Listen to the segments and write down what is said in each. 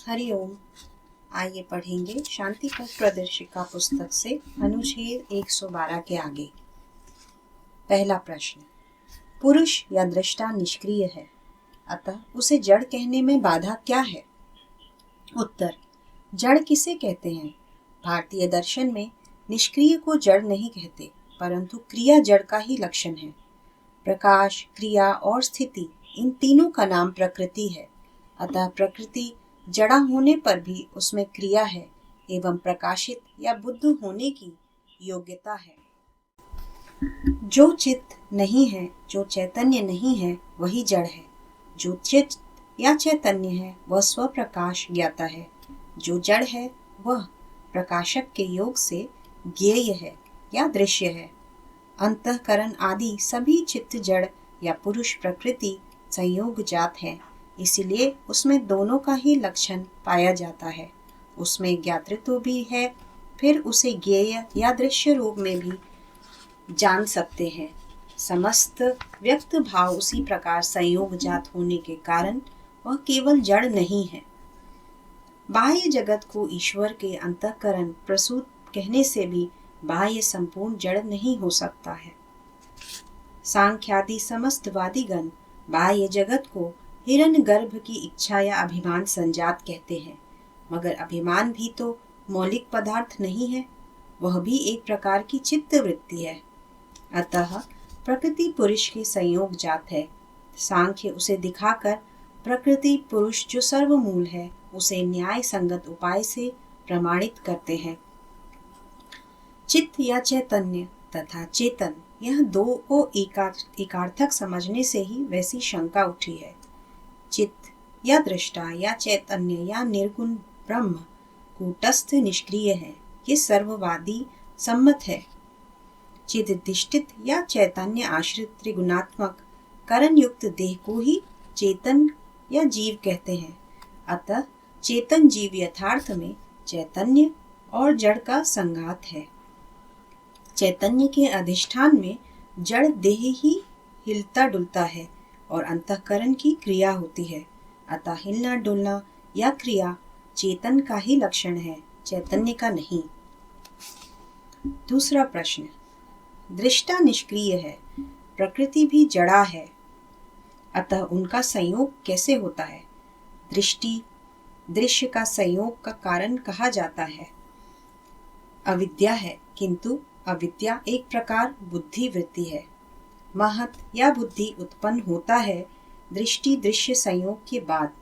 हरिओम। आइए पढ़ेंगे शांति पथ प्रदर्शिका पुस्तक से अनुच्छेद 112 के आगे। पहला प्रश्न, पुरुष या दृष्टा निष्क्रिय है, अतः उसे जड़ कहने में बाधा क्या है? उत्तर, जड़ किसे कहते हैं? भारतीय दर्शन में निष्क्रिय को जड़ नहीं कहते, परंतु क्रिया जड़ का ही लक्षण है। प्रकाश, क्रिया और स्थिति, इन तीनों का नाम प्रकृति है। अतः प्रकृति जड़ा होने पर भी उसमें क्रिया है एवं प्रकाशित या बुद्ध होने की योग्यता है। जो चित्त नहीं है, जो चैतन्य नहीं है, वही जड़ है। जो चित्त या चैतन्य है, वह स्वप्रकाश ज्ञाता है। जो जड़ है, वह प्रकाशक के योग से ज्ञेय है या दृश्य है। अंतःकरण आदि सभी चित्त जड़ या पुरुष प्रकृति संयोग जात है, इसलिए उसमें दोनों का ही लक्षण पाया जाता है। उसमें ज्ञातृत्व भी है, फिर उसे ज्ञेय या दृश्य रूप में भी जान सकते हैं। समस्त व्यक्त भाव उसी प्रकार संयोग जात होने के कारण वह केवल जड़ नहीं है। बाह्य जगत को ईश्वर के अंतःकरण प्रसूत कहने से भी बाह्य संपूर्ण जड़ नहीं हो सकता है। सांख्यादि समस्त वादीगण बाह्य जगत को हिरण्यगर्भ की इच्छा या अभिमान संजात कहते हैं, मगर अभिमान भी तो मौलिक पदार्थ नहीं है, वह भी एक प्रकार की चित्त वृत्ति है। अतः प्रकृति पुरुष के संयोग जात है। सांख्य उसे दिखाकर प्रकृति पुरुष जो सर्वमूल है, उसे न्याय संगत उपाय से प्रमाणित करते हैं। चित्त या चैतन्य तथा चेतन, यह दो को एकार्थक समझने से ही वैसी शंका उठी है। चित्त या दृष्टा या चैतन्य या निर्गुण ब्रह्म कूटस्थ निष्क्रिय है, ये सर्ववादी सम्मत है। चिदिष्टित या चैतन्य आश्रित त्रिगुणात्मक करण युक्त देह को ही चेतन या जीव कहते हैं। अतः चेतन जीव यथार्थ में चैतन्य और जड़ का संघात है। चैतन्य के अधिष्ठान में जड़ देह ही हिलता डुलता है और अंतःकरण की क्रिया होती है। अतः हिलना डुलना या क्रिया चेतन का ही लक्षण है, चैतन्य का नहीं। दूसरा प्रश्न, दृष्टा निष्क्रिय है, प्रकृति भी जड़ा है, अतः उनका संयोग कैसे होता है? दृष्टि दृश्य का संयोग का कारण कहा जाता है। अविद्या है, किंतु अविद्या एक प्रकार बुद्धि वृत्ति है। महत या बुद्धि उत्पन्न होता है दृष्टि दृश्य संयोग के बाद।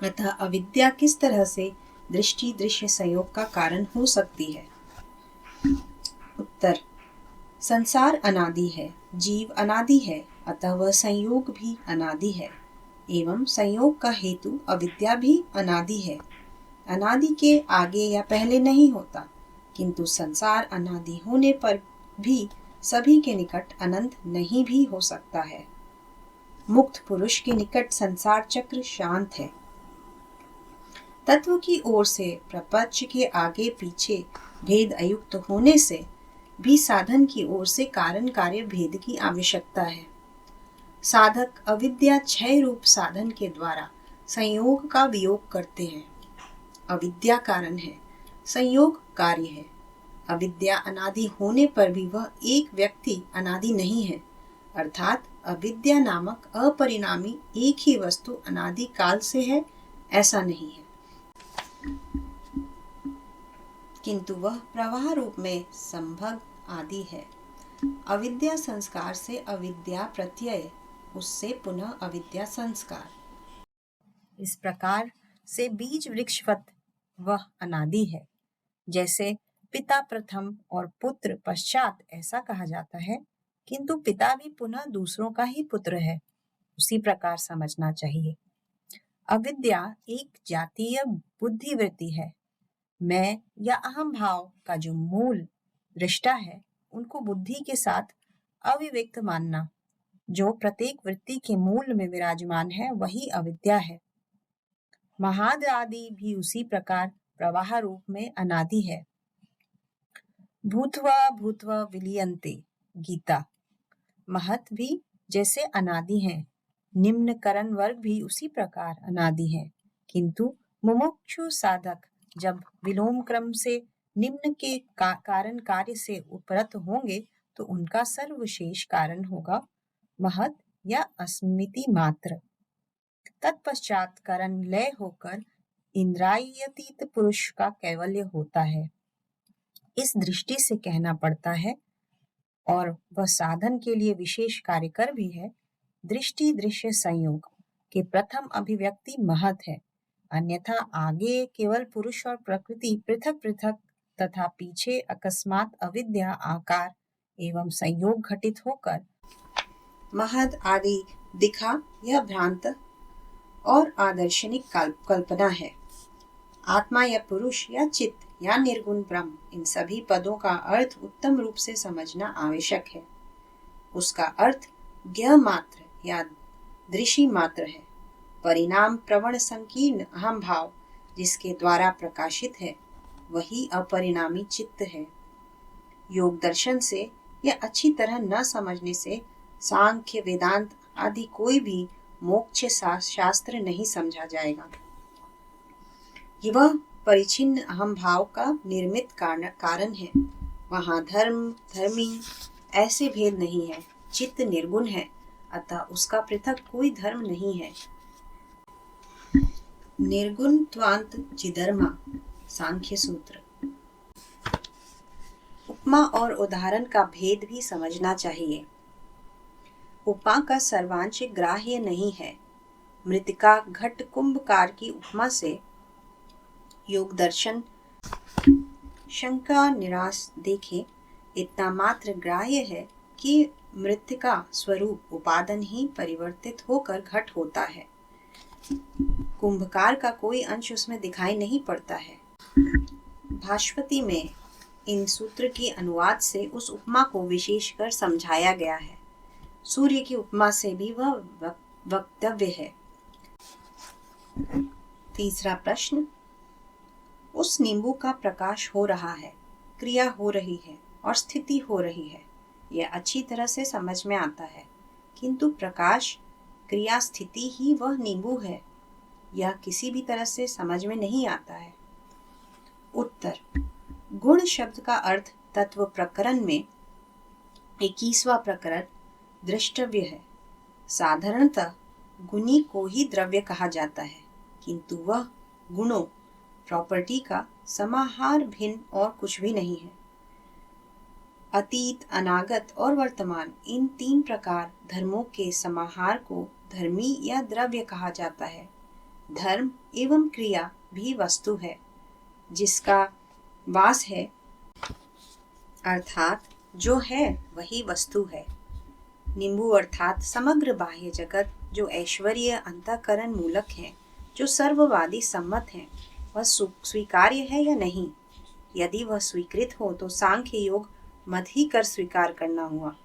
अतः अविद्या किस तरह से दृष्टि दृश्य संयोग का कारण हो सकती है? उत्तर, संसार अनादि है, जीव अनादि है, अतः वह संयोग भी अनादि है एवं संयोग का हेतु अविद्या भी अनादि है। अनादि के आगे या पहले नहीं होता, किंतु संसार अनादि होने पर भी सभी के निकट अनंत नहीं भी हो सकता है। मुक्त पुरुष के निकट संसार चक्र शांत है। तत्व की ओर से प्रपंच के आगे पीछे भेद अयुक्त होने से भी साधन की ओर से कारण कार्य भेद की आवश्यकता है। साधक अविद्या क्षय रूप साधन के द्वारा संयोग का वियोग करते हैं। अविद्या कारण है, संयोग कार्य है। अविद्या अनादि होने पर भी वह एक व्यक्ति अनादि नहीं है, अर्थात अविद्या नामक अपरिणामी एक ही वस्तु अनादि काल से है, ऐसा नहीं है, किंतु वह प्रवाह रूप में संभव आदि है। अविद्या संस्कार से अविद्या प्रत्यय, उससे पुनः अविद्या संस्कार, इस प्रकार से बीज वृक्षवत वह अनादि है। जैसे पिता प्रथम और पुत्र पश्चात ऐसा कहा जाता है, किंतु पिता भी पुनः दूसरों का ही पुत्र है, उसी प्रकार समझना चाहिए। अविद्या एक जातीय बुद्धि वृत्ति है। मैं या अहम भाव का जो मूल दृष्टा है, उनको बुद्धि के साथ अविव्यक्त मानना, जो प्रत्येक वृत्ति के मूल में विराजमान है, वही अविद्या है। महाद आदि भी उसी प्रकार प्रवाह रूप में अनादि है। भूत्वा भूत्वा विलीयन्ते, गीता। महत भी जैसे अनादि हैं, निम्न करण वर्ग भी उसी प्रकार अनादि है, किंतु मुमुक्षु साधक जब विलोम क्रम से निम्न के कारण कार्य से उपरत होंगे तो उनका सर्वशेष कारण होगा महत या अस्मिति मात्र। तत्पश्चात करण लय होकर इंद्रियातीत पुरुष का कैवल्य होता है। इस दृष्टि से कहना पड़ता है और वह साधन के लिए विशेष कार्य कर भी है। दृष्टि दृश्य संयोग के प्रथम अभिव्यक्ति महत है, अन्यथा आगे केवल पुरुष और प्रकृति पृथक पृथक तथा पीछे अकस्मात अविद्या आकार एवं संयोग घटित होकर महद आदि दिखा यह भ्रांत और आदर्शनिक कल्पना है। आत्मा या पुरुष या चित्त या निर्गुण ब्रह्म, इन सभी पदों का अर्थ उत्तम रूप से समझना आवश्यक है। उसका अर्थ ज्ञ मात्र या दृषि मात्र है। परिणाम प्रवण संकीर्ण अहम भाव जिसके द्वारा प्रकाशित है वही अपरिणामी चित्त है। योग दर्शन से या अच्छी तरह न समझने से सांख्य वेदांत आदि कोई भी मोक्ष शास्त्र नहीं समझा जाएगा। यह परिचिन्न अहम भाव का निर्मित कारण है। वहाँ धर्म धर्मी ऐसे भेद नहीं है। चित्त निर्गुण है, अतः उसका पृथक कोई धर्म नहीं है। निर्गुण त्वांत चिदर्मा सांख्य सूत्र। उपमा और उदाहरण का भेद भी समझना चाहिए। उपमा का सर्वांश ग्राह्य नहीं है। मृतिका घट कुंभकार की उपमा से योग दर्शन शंका निराश देखे इतना मात्र ग्राह्य है कि मृतिका स्वरूप उपादान ही परिवर्तित होकर घट होता है। कुंभकार का कोई अंश उसमें दिखाई नहीं पड़ता है। भाष्पति में इन सूत्र की अनुवाद से उस उपमा को विशेष कर समझाया गया है। सूर्य की उपमा से भी वह वक्तव्य है। तीसरा प्रश्न, उस नींबू का प्रकाश हो रहा है, क्रिया हो रही है और स्थिति हो रही है, यह अच्छी तरह से समझ में आता है, किंतु प्रकाश क्रिया स्थिति ही वह नींबू है, यह किसी भी तरह से समझ में नहीं आता है। उत्तर, गुण शब्द का अर्थ तत्व प्रकरण में 21वां प्रकरण द्रष्टव्य है। साधारणतः गुणी को ही द्रव्य कहा जाता है, किंतु वह गुणों प्रॉपर्टी का समाहार भिन्न और कुछ भी नहीं है। अतीत, अनागत और वर्तमान, इन 3 प्रकार धर्मों के समाहार को धर्मी या द्रव्य कहा जाता है। धर्म एवं क्रिया भी वस्तु है जिसका वास है, अर्थात जो है वही वस्तु है। नींबू अर्थात समग्र बाह्य जगत जो ऐश्वर्य अंतःकरण मूलक है, जो सर्ववादी सम्मत है, वह स्वीकार्य है या नहीं। यदि वह स्वीकृत हो तो सांख्य योग मत ही कर स्वीकार करना हुआ।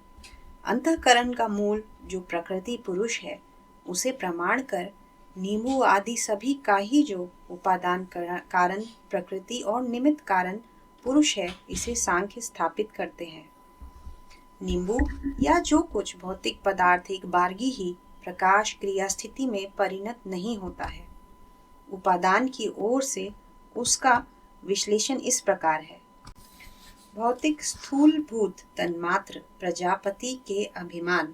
अंतःकरण का मूल जो प्रकृति पुरुष है, उसे प्रमाण कर नींबू आदि सभी का ही जो उपादान कारण प्रकृति और निमित्त कारण पुरुष है, इसे सांख्य स्थापित करते हैं। नींबू या जो कुछ भौतिक पदार्थ एक बारगी ही प्रकाश क्रिया स्थिति में परिणत नहीं होता है। उपादान की ओर से उसका विश्लेषण इस प्रकार है। भौतिक स्थूलभूत तन्मात्र प्रजापति के अभिमान,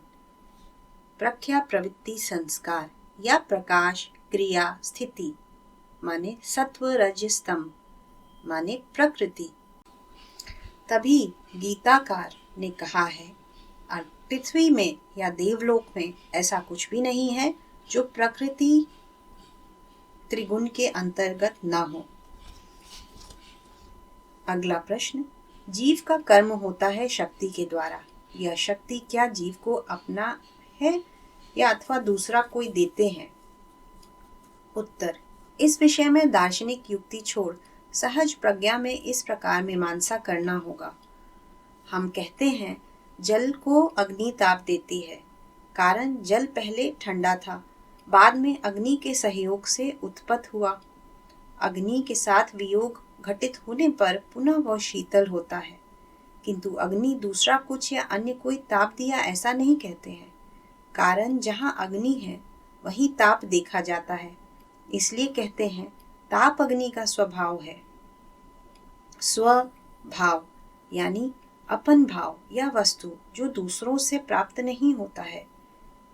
प्रख्या प्रवृत्ति संस्कार या प्रकाश क्रिया स्थिति माने सत्व रजस्तम माने प्रकृति। तभी गीताकार ने कहा है, और पृथ्वी में या देवलोक में ऐसा कुछ भी नहीं है जो प्रकृति त्रिगुण के अंतर्गत न हो। अगला प्रश्न, जीव का कर्म होता है शक्ति के द्वारा। यह शक्ति क्या जीव को अपना है या अथवा दूसरा कोई देते हैं? उत्तर, इस विषय में दार्शनिक युक्ति छोड़ सहज प्रज्ञा में इस प्रकार मीमांसा करना होगा। हम कहते हैं जल को अग्नि ताप देती है, कारण जल पहले ठंडा था, बाद में अग्नि के सहयोग से उत्पन्न हुआ। अग्नि के साथ वियोग घटित होने पर पुनः वह शीतल होता है, किंतु अग्नि दूसरा कुछ या अन्य कोई ताप दिया ऐसा नहीं कहते हैं। कारण जहाँ अग्नि है वहीं ताप देखा जाता है, इसलिए कहते हैं ताप अग्नि का स्वभाव है। स्वभाव यानी अपन भाव या वस्तु जो दूसरों से प्राप्त नहीं होता है।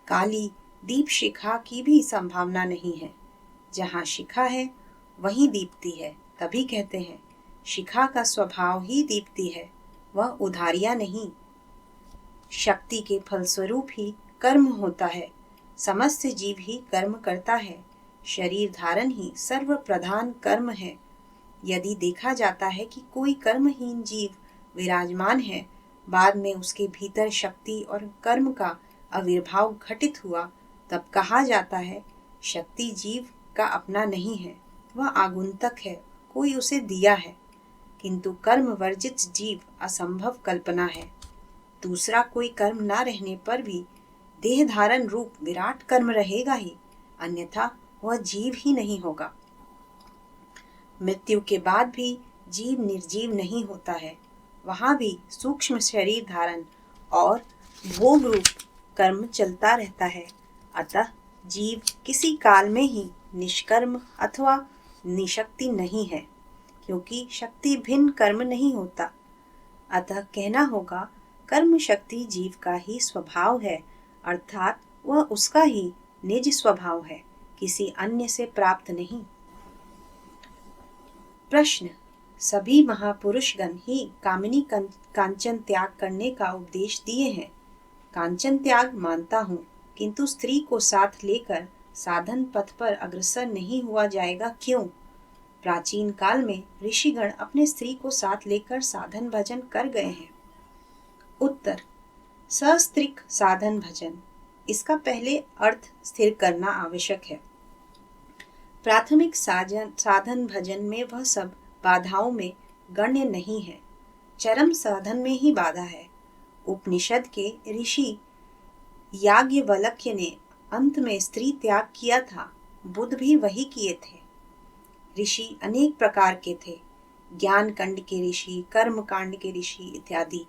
काली दीप शिखा की भी संभावना नहीं है। जहाँ शिखा है वहीं दीप्ति है, तभी कहते हैं शिखा का स्वभाव ही दीप्ति है, वह उधारिया नहीं। शक्ति के फलस्वरूप ही कर्म होता है। समस्त जीव ही कर्म करता है। शरीर धारण ही सर्व प्रधान कर्म है। यदि देखा जाता है कि कोई कर्महीन जीव विराजमान है, बाद में उसके भीतर शक्ति और कर्म का आविर्भाव घटित हुआ, तब कहा जाता है शक्ति जीव का अपना नहीं है, वह आगुंतक है, कोई उसे दिया है। किंतु कर्म वर्जित जीव असंभव कल्पना है। दूसरा कोई कर्म ना रहने पर भी देह धारण रूप विराट कर्म रहेगा ही, अन्यथा वह जीव ही नहीं होगा। मृत्यु के बाद भी जीव निर्जीव नहीं होता है, वहां भी सूक्ष्म शरीर धारण और भोग रूप कर्म चलता रहता है। अतः जीव किसी काल में ही निष्कर्म अथवा निशक्ति नहीं है, क्योंकि शक्ति भिन्न कर्म नहीं होता। अतः कहना होगा कर्म शक्ति जीव का ही स्वभाव है, अर्थात वह उसका ही निज स्वभाव है, किसी अन्य से प्राप्त नहीं। प्रश्न: सभी महापुरुषगण ही कामिनी कांचन त्याग करने का उपदेश दिए हैं। कांचन त्याग मानता हूँ, किंतु स्त्री को साथ लेकर साधन पथ पर अग्रसर नहीं हुआ जाएगा, क्यों? प्राचीन काल में ऋषिगण अपने स्त्री को साथ लेकर साधन भजन कर गए हैं। उत्तर: सस्त्रीक साधन भजन, इसका पहले अर्थ स्थिर करना आवश्यक है। प्राथमिक साधन भजन में वह सब बाधाओं में गण्य नहीं है, चरम साधन में ही बाधा है। उपनिषद के ऋषि याज्ञवल्क्य ने अंत में स्त्री त्याग किया था, बुद्ध भी वही किए थे। ऋषि अनेक प्रकार के थे, ज्ञान कांड के ऋषि, कर्म कांड के ऋषि इत्यादि।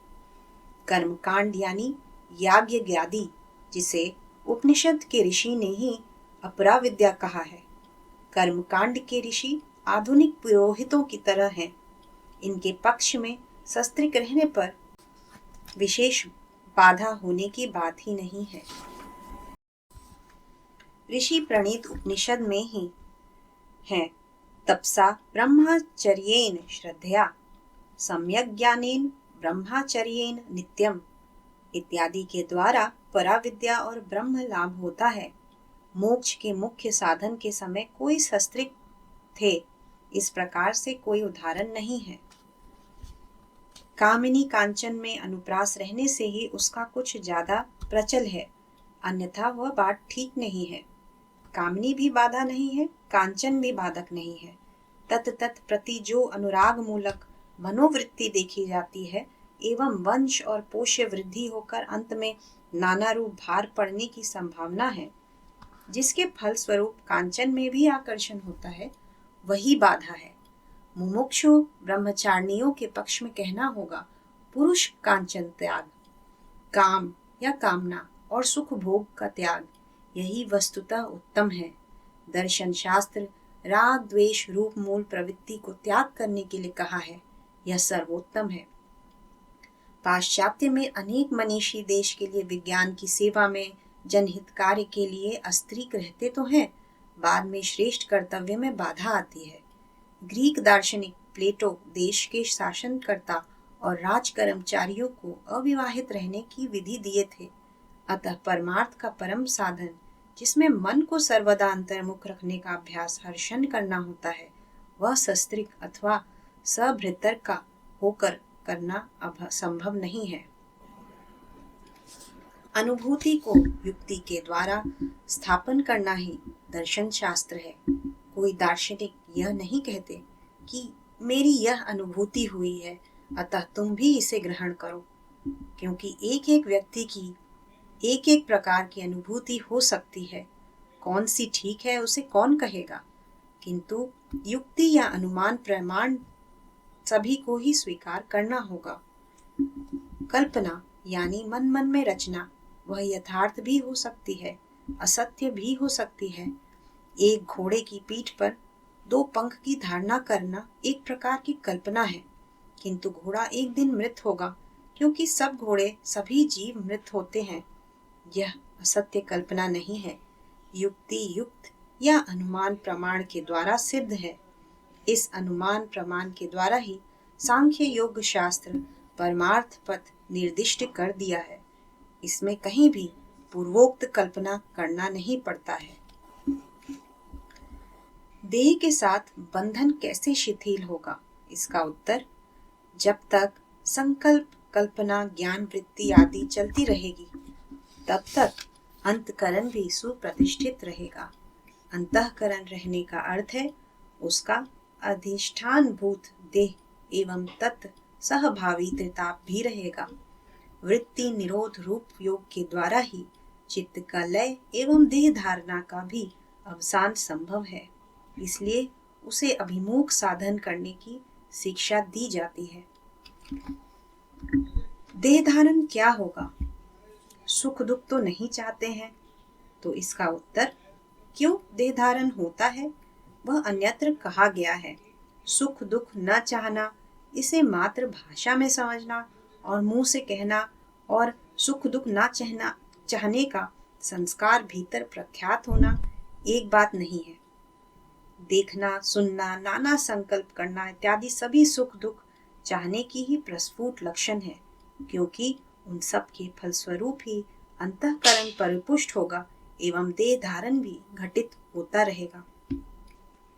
कर्म कांड यानी याज्ञ ज्ञादि, जिसे उपनिषद के ऋषि ने ही अपरा विद्या कहा है। कर्म कांड के ऋषि आधुनिक पुरोहितों की तरह हैं। इनके पक्ष में सस्त्रीक रहने पर विशेष बाधा होने की बात ही नहीं है। ऋषि प्रणीत उपनिषद में ही है, तपसा ब्रह्मचर्येण श्रद्धया सम्यक ज्ञानेन ब्रह्मचर्येण नित्यम इत्यादि के द्वारा पराविद्या और ब्रह्म लाभ होता है। मोक्ष के मुख्य साधन के समय कोई सस्त्रीक थे, इस प्रकार से कोई उदाहरण नहीं है। कामिनी कांचन में अनुप्रास रहने से ही उसका कुछ ज्यादा प्रचल है, अन्यथा वह बात ठीक नहीं है। कामिनी भी बाधा नहीं है, कांचन भी बाधक नहीं है। तत् प्रति जो अनुराग मूलक मनोवृत्ति देखी जाती है एवं वंश और पोष्य वृद्धि होकर अंत में नाना रूप भार पड़ने की संभावना है, जिसके फल स्वरूप कांचन में भी आकर्षण होता है, वही बाधा है। मुमुक्षु ब्रह्मचारिणियों के पक्ष में कहना होगा पुरुष कांचन त्याग, काम या कामना और सुख भोग का त्याग, यही वस्तुतः उत्तम है। दर्शन शास्त्र राग द्वेष रूप मूल प्रवृत्ति को त्याग करने के लिए कहा है, यह सर्वोत्तम है। पाश्चात्य में अनेक मनीषी देश के लिए विज्ञान की सेवा में जनहित कार्य के लिए अस्त्रीक रहते तो हैं, बाद में श्रेष्ठ कर्तव्य में बाधा आती है। ग्रीक दार्शनिक प्लेटो देश के शासनकर्ता और राज कर्मचारियों को अविवाहित रहने की विधि दिए थे। अतः परमार्थ का परम साधन, जिसमें मन को सर्वदा अंतर्मुख रखने का अभ्यास हर क्षण करना होता है, वह सस्त्रीक अथवा सभृतर का होकर करना संभव नहीं है। अनुभूति को युक्ति के द्वारा स्थापन करना ही दर्शन शास्त्र है। कोई दार्शनिक यह नहीं कहते कि मेरी यह अनुभूति हुई है, अतः तुम भी इसे ग्रहण करो, क्योंकि एक एक व्यक्ति की एक एक प्रकार की अनुभूति हो सकती है। कौन सी ठीक है उसे कौन कहेगा, किंतु युक्ति या अनुमान प्रमाण सभी को ही स्वीकार करना होगा। कल्पना यानी मन मन में रचना, वह यथार्थ भी हो सकती है, असत्य भी हो सकती है। एक घोड़े की पीठ पर दो पंख की धारणा करना एक प्रकार की कल्पना है, किंतु घोड़ा एक दिन मृत होगा, क्योंकि सब घोड़े सभी जीव मृत होते हैं। यह असत्य कल्पना नहीं है, युक्ति युक्त या अनुमान प्रमाण के द्वारा सिद्ध है। इस अनुमान प्रमाण के द्वारा ही सांख्य योग शास्त्र परमार्थ पथ निर्दिष्ट कर दिया है। इसमें कहीं भी पूर्वोक्त कल्पना करना नहीं पड़ता है। देह के साथ बंधन कैसे शिथिल होगा? इसका उत्तर, जब तक संकल्प, कल्पना, ज्ञान वृत्ति आदि चलती रहेगी, तब तक अंतकरण भी सुप्रतिष्ठित रहेगा। अंतःकरण रहने का अर्थ है उसका अधिष्ठान भूत देह एवं तत् सहभावी त्रिताप भी रहेगा। वृत्ति निरोध रूप योग के द्वारा ही चित्त का लय एवं देह धारणा का भी अवसान संभव है। इसलिए उसे अभिमुख साधन करने की शिक्षा दी जाती है। देह धारण क्या होगा? सुख दुख तो नहीं चाहते हैं, तो इसका उत्तर, क्यों देह धारण होता है वह अन्यत्र कहा गया है। सुख दुख न चाहना, इसे मात्र भाषा में समझना और मुंह से कहना, और सुख दुख न चाहने का संस्कार भीतर प्रख्यात होना एक बात नहीं है। देखना, सुनना, नाना संकल्प करना इत्यादि सभी सुख दुख चाहने की ही प्रस्फुट लक्षण है, क्योंकि उन सब के फलस्वरूप ही अंतःकरण परिपुष्ट होगा एवं देह धारण भी घटित होता रहेगा।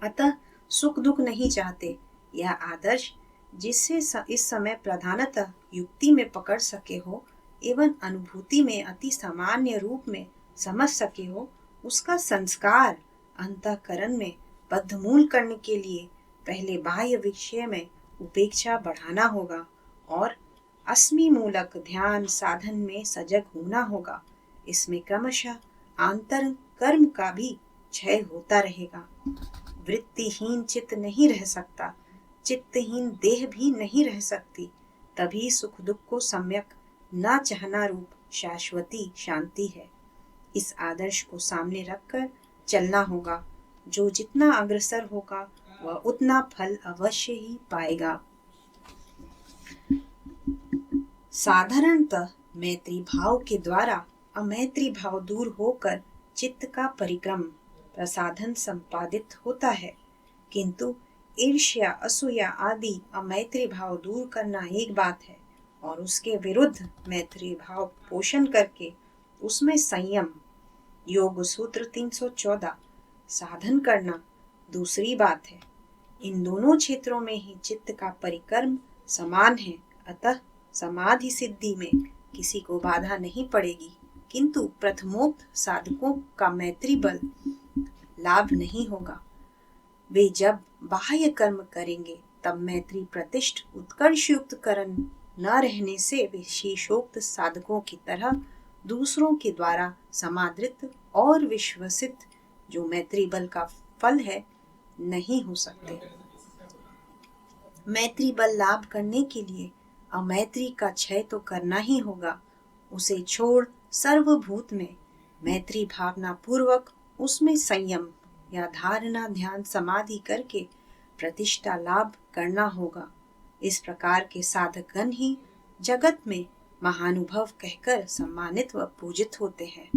अतः सुख दुख नहीं चाहते, यह आदर्श जिससे इस समय प्रधानतः युक्ति में पकड़ सके हो एवं अनुभूति में अति सामान्य रूप में समझ सके हो, उसका संस्कार अंतःकरण में बद्धमूल करने के लिए पहले बाह्य विषय में उपेक्षा बढ़ाना होगा और अस्मि मूलक ध्यान साधन में सजग होना होगा। इसमें क्रमशः आंतर कर्म का भी क्षय होता रहेगा। वृत्तिहीन चित्त नहीं रह सकता, चित्तहीन देह भी नहीं रह सकती। तभी सुख दुख को सम्यक न चाहना रूप शाश्वती शांति है। इस आदर्श को सामने रखकर चलना होगा। जो जितना अग्रसर होगा वह उतना फल अवश्य ही पाएगा। साधारणतः मैत्री भाव के द्वारा अमैत्री भाव दूर होकर चित्त का परिक्रम प्रसाधन संपादित होता है, किंतु ईर्ष्या, असूया आदि अमैत्री भाव दूर करना एक बात है और उसके विरुद्ध मैत्री भाव पोषण करके उसमें संयम, योग सूत्र 314 साधन करना दूसरी बात है। इन दोनों क्षेत्रों में ही चित्त का परिक्रम समान है, अतः समाधि सिद्धि में किसी को बाधा नहीं पड़ेगी, किंतु प्रथमोक्त साधकों का मैत्री बल लाभ नहीं होगा। वे जब बाह्य कर्म करेंगे तब मैत्री प्रतिष्ठ उत्कर्षयुक्त करण न रहने से विशेषोक्त साधकों की तरह दूसरों के द्वारा समादृत और विश्वसित जो मैत्री बल का फल है नहीं हो सकते। मैत्री बल लाभ करने के लिए अमैत्री का क्षय तो करना ही होगा। उसे छोड़ सर्वभूत में मैत्री भावना पूर्वक उसमें संयम या धारणा ध्यान समाधि करके प्रतिष्ठा लाभ करना होगा। इस प्रकार के साधकगण ही जगत में महानुभव कहकर सम्मानित व पूजित होते हैं।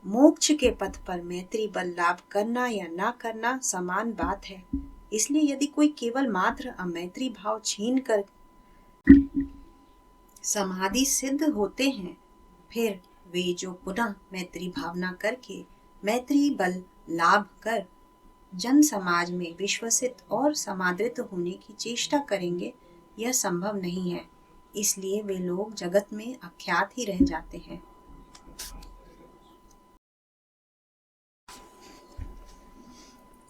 मोक्ष के पथ पर मैत्री बल लाभ करना या ना करना समान बात है। इसलिए यदि कोई केवल मात्र अमैत्री भाव छीन कर समाधि सिद्ध होते हैं, फिर वे जो पुनः मैत्री भावना करके मैत्री बल लाभ कर जन समाज में विश्वसित और समादृत होने की चेष्टा करेंगे, यह संभव नहीं है। इसलिए वे लोग जगत में अख्यात ही रह जाते हैं।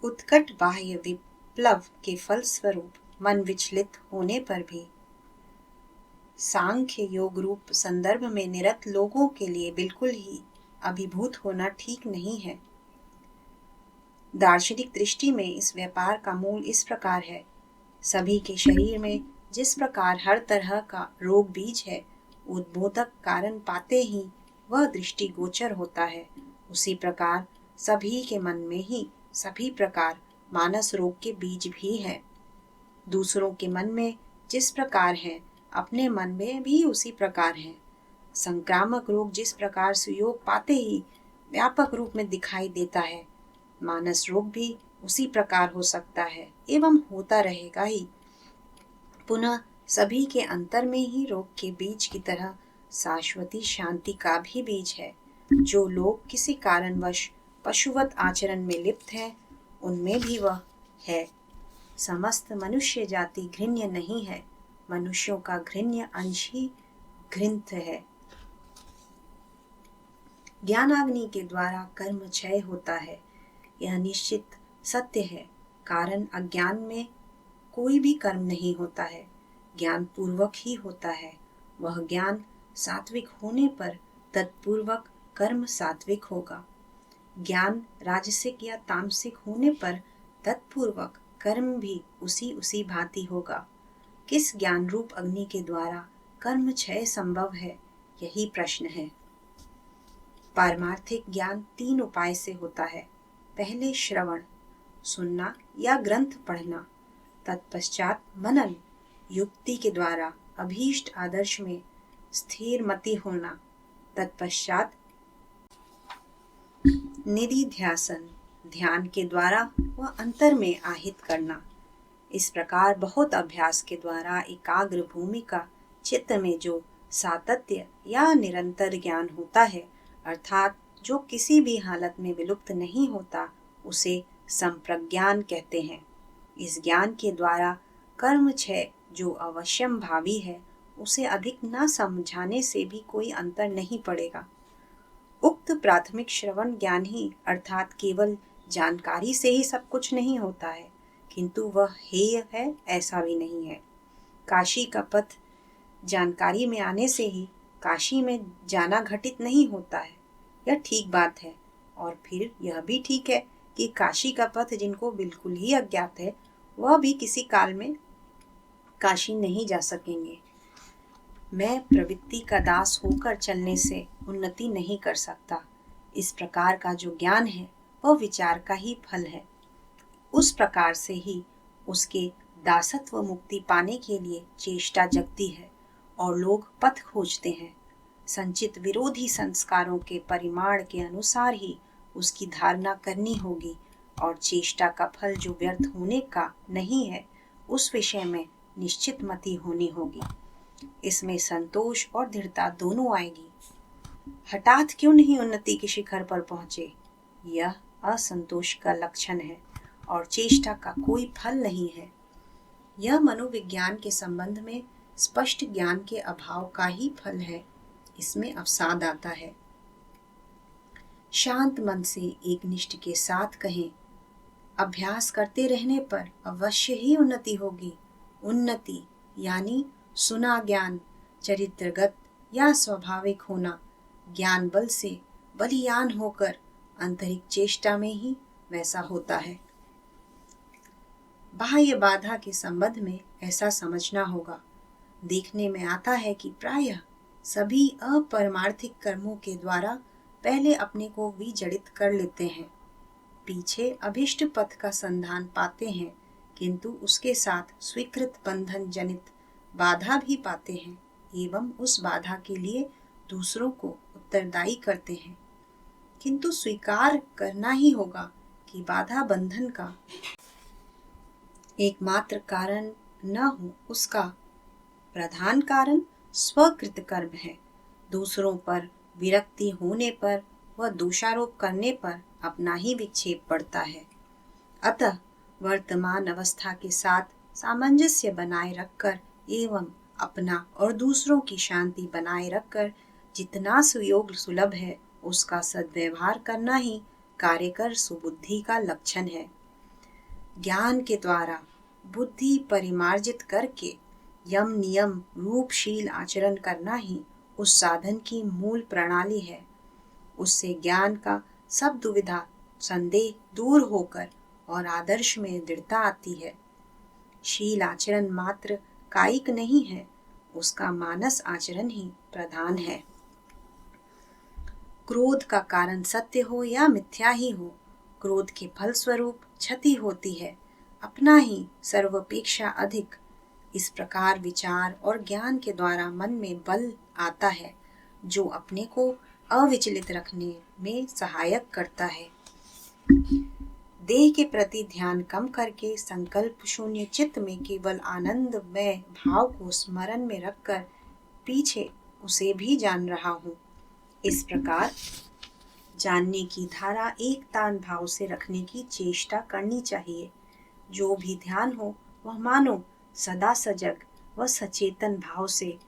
उत्कट बाह्य विप्लव के फलस्वरूप मन विचलित होने पर भी सांख्य योग रूप संदर्भ में निरत लोगों के लिए बिल्कुल ही अभिभूत होना ठीक नहीं है। दार्शनिक दृष्टि में इस व्यापार का मूल इस प्रकार है। सभी के शरीर में जिस प्रकार हर तरह का रोग बीज है, उद्बोधक कारण पाते ही वह दृष्टि गोचर होता है, उसी प्रकार सभी के मन में ही सभी प्रकार मानस रोग के बीज भी है। दूसरों के मन में जिस प्रकार है, अपने मन में भी उसी प्रकार है। संक्रामक रोग जिस प्रकार सुयोग पाते ही व्यापक रूप में दिखाई देता है, मानस रोग भी उसी प्रकार हो सकता है एवं होता रहेगा ही। पुनः सभी के अंतर में ही रोग के बीज की तरह शाश्वती शांति का भी बीज है। जो लोग किसी कारणवश पशुवत आचरण में लिप्त है, उनमें भी वह है। समस्त मनुष्य जाति घृण्य नहीं है, मनुष्यों का घृण्य अंश ही घृंत है। ज्ञानाग्नि के द्वारा कर्म क्षय होता है, यह निश्चित सत्य है। कारण अज्ञान में कोई भी कर्म नहीं होता है, ज्ञान पूर्वक ही होता है। वह ज्ञान सात्विक होने पर तत्पूर्वक कर्म सात्विक होगा। ज्ञान राजसिक या तामसिक होने पर तत्पूर्वक कर्म भी उसी भांति होगा। किस ज्ञान रूप अग्नि के द्वारा कर्म क्षय संभव है, यही प्रश्न है। पारमार्थिक ज्ञान 3 उपाय से होता है। पहले श्रवण, सुनना या ग्रंथ पढ़ना, तत्पश्चात मनन, युक्ति के द्वारा अभीष्ट आदर्श में स्थिर मति होना, तत्पश्चात निधिध्यासन, ध्यान के द्वारा वह अंतर में आहित करना। इस प्रकार बहुत अभ्यास के द्वारा एकाग्र भूमि का चित्त में जो सातत्य या निरंतर ज्ञान होता है, अर्थात जो किसी भी हालत में विलुप्त नहीं होता, उसे संप्रज्ञान कहते हैं। इस ज्ञान के द्वारा कर्म क्षय जो अवश्यम भावी है, उसे अधिक न समझाने से भी कोई अंतर नहीं पड़ेगा। उक्त प्राथमिक श्रवण ज्ञान ही अर्थात केवल जानकारी से ही सब कुछ नहीं होता है, किंतु वह हेय है ऐसा भी नहीं है। काशी का पथ जानकारी में आने से ही काशी में जाना घटित नहीं होता है, यह ठीक बात है। और फिर यह भी ठीक है कि काशी का पथ जिनको बिल्कुल ही अज्ञात है, वह भी किसी काल में काशी नहीं जा सकेंगे। मैं प्रवृत्ति का दास होकर चलने से उन्नति नहीं कर सकता। इस प्रकार का जो ज्ञान है, वह विचार का ही फल है। उस प्रकार से ही उसके दासत्व मुक्ति पाने के लिए चेष्टा जगती है और लोग पथ खोजते हैं। संचित विरोधी संस्कारों के परिमाण के अनुसार ही उसकी धारणा करनी होगी और चेष्टा का फल जो व्यर्थ होने का नहीं है, उस विषय में निश्चित मति होनी होगी। इसमें संतोष और दृढ़ता दोनों आएगी। हठात क्यों नहीं उन्नति के शिखर पर पहुंचे, यह असंतोष का लक्षण है और चेष्टा का कोई फल नहीं है। यह मनोविज्ञान के संबंध में स्पष्ट ज्ञान के अभाव का ही फल है। इसमें अवसाद आता है। शांत मन से एक निष्ठ के साथ कहें, अभ्यास करते रहने पर अवश्य ही उन्नति होगी। उन्नति यानी सुना ज्ञान चरित्रगत या स्वाभाविक होना, ज्ञान बल से बलियान होकर आंतरिक चेष्टा में ही वैसा होता है। बाह्य बाधा के संबंध में ऐसा समझना होगा। देखने में आता है कि प्रायः सभी अपरमार्थिक कर्मों के द्वारा पहले अपने को विजड़ित कर लेते हैं, पीछे अभिष्ट पथ का संधान पाते हैं, किंतु उसके साथ स्वीकृत बंधन जनित बाधा भी पाते हैं एवं उस बाधा के लिए दूसरों को उत्तरदायी करते हैं। किंतु स्वीकार करना ही होगा कि बाधा बंधन का एकमात्र कारण न हो, उसका प्रधान कारण स्वकृत कर्म है। दूसरों पर विरक्ति होने पर व दोषारोप करने पर अपना ही विक्षेप पड़ता है। अतः वर्तमान अवस्था के साथ सामंजस्य बनाए रखकर एवं अपना और दूसरों की शांति बनाए रखकर जितना सुयोग सुलभ है, उसका सद्व्यवहार करना ही कार्यकर सुबुद्धि का लक्षण है। ज्ञान के द्वारा बुद्धि परिमार्जित करके यम नियम रूपशील आचरण करना ही उस साधन की मूल प्रणाली है। उससे ज्ञान का सब दुविधा संदेह दूर होकर और आदर्श में दृढ़ता आती है। शील आचरण मात्र कायिक नहीं है, उसका मानस आचरण ही प्रधान है। क्रोध का कारण सत्य हो या मिथ्या ही हो, क्रोध के फलस्वरूप क्षति होती है, अपना ही सर्वापेक्षा अधिक। इस प्रकार विचार और ज्ञान के द्वारा मन में बल आता है, जो अपने को अविचलित रखने में सहायक करता है। देह के प्रति ध्यान कम करके संकल्प शून्य चित्त में केवल आनंदमय भाव को स्मरण में रखकर पीछे उसे भी जान रहा हूँ। इस प्रकार जानने की धारा एक तान भाव से रखने की चेष्टा करनी चाहिए। जो भी ध्यान हो वह मानो सदा सजग व सचेतन भाव से,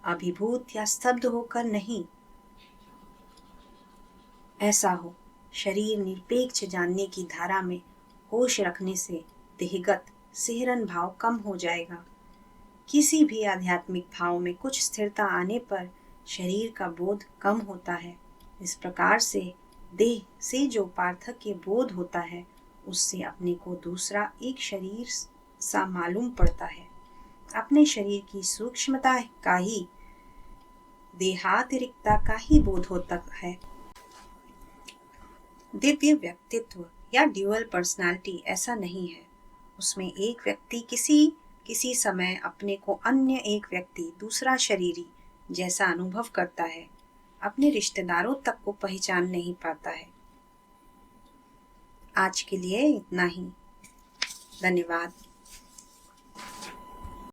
अभिभूत या स्तब्ध होकर नहीं। ऐसा हो। शरीर निरपेक्ष जानने की धारा में होश रखने से देहगत सिहरन भाव कम हो जाएगा। किसी भी आध्यात्मिक भाव में कुछ स्थिरता आने पर शरीर का बोध कम होता है। इस प्रकार से देह से जो पार्थक्य बोध होता है, उससे अपने को दूसरा एक शरीर सा मालूम पड़ता है। अपने शरीर की सूक्ष्मता का ही, देहातिरिक्तता का ही बोध होता है। दिव्य व्यक्तित्व या ड्यूअल पर्सनालिटी ऐसा नहीं है। उसमें एक व्यक्ति किसी समय अपने को अन्य एक व्यक्ति, दूसरा शरीरी जैसा अनुभव करता है, अपने रिश्तेदारों तक को पहचान नहीं पाता है। आज के लिए इतना ही। धन्यवाद।